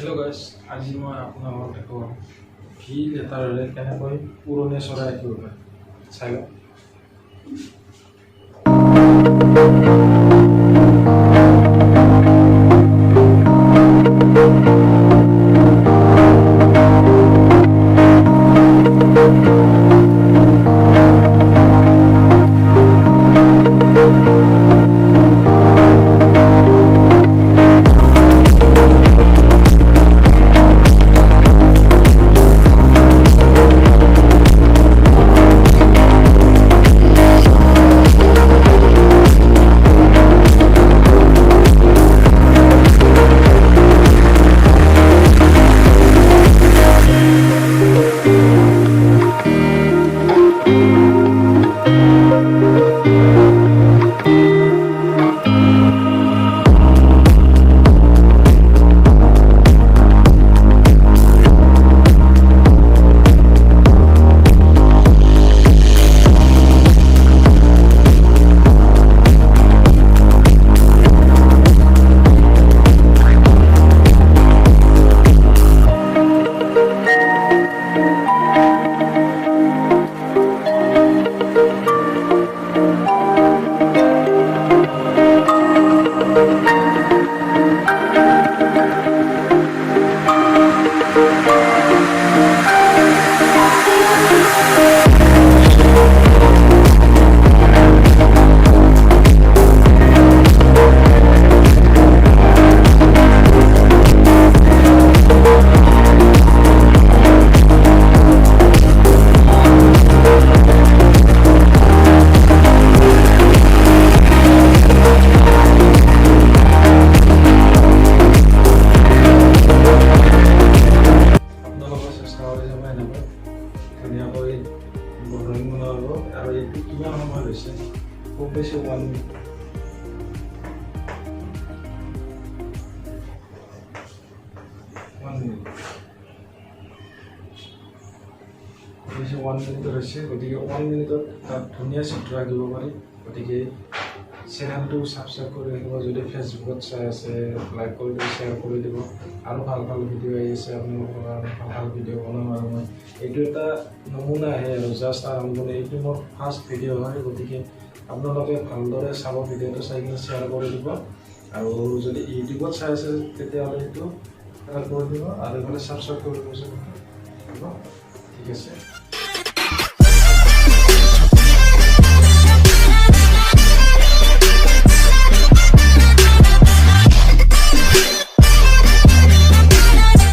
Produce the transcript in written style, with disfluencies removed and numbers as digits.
Hello' guys, আজি মই আপোনালোকক দেখুৱাম ভি লেটাৰেৰে কেনেকৈ পুৰণি চৰাই আঁকিব পাৰে। চাই লওক। ধুনীয়াকৈ ড্ৰয়িং বনাব আৰু এইটো কিমান সময় লৈছে? খুব বেছি 1 মিনিট। বেছি 1 মিনিট হৈছে, গতিকে 1 মিনিটত তাত ধুনীয়া চিত্ৰ আঁকিব পাৰি। গতিকে চেনেলটো ছাবস্ক্ৰাইব কৰি ৰাখিব। যদি ফেচবুকত চাই আছে, লাইক কৰি দিব, শ্বেয়াৰ কৰি দিব। আৰু ভাল ভাল ভিডিঅ' আহি আছে আপোনালোকৰ কাৰণে, ভাল ভাল ভিডিঅ' বনাম। আৰু মই এইটো এটা নমুনাহে আৰু জাষ্ট আৰম্ভণি। এইটো মোৰ ফাৰ্ষ্ট ভিডিঅ' হয়, গতিকে আপোনালোকে ভালদৰে চাব, ভিডিঅ'টো চাই কিনে শ্বেয়াৰ কৰি দিব। আৰু যদি ইউটিউবত চাই আছে তেতিয়াহ'লে এইটো শ্বেয়াৰ কৰি দিব আৰু এইফালে ছাবস্ক্ৰাইব কৰি দিব। ঠিক আছে।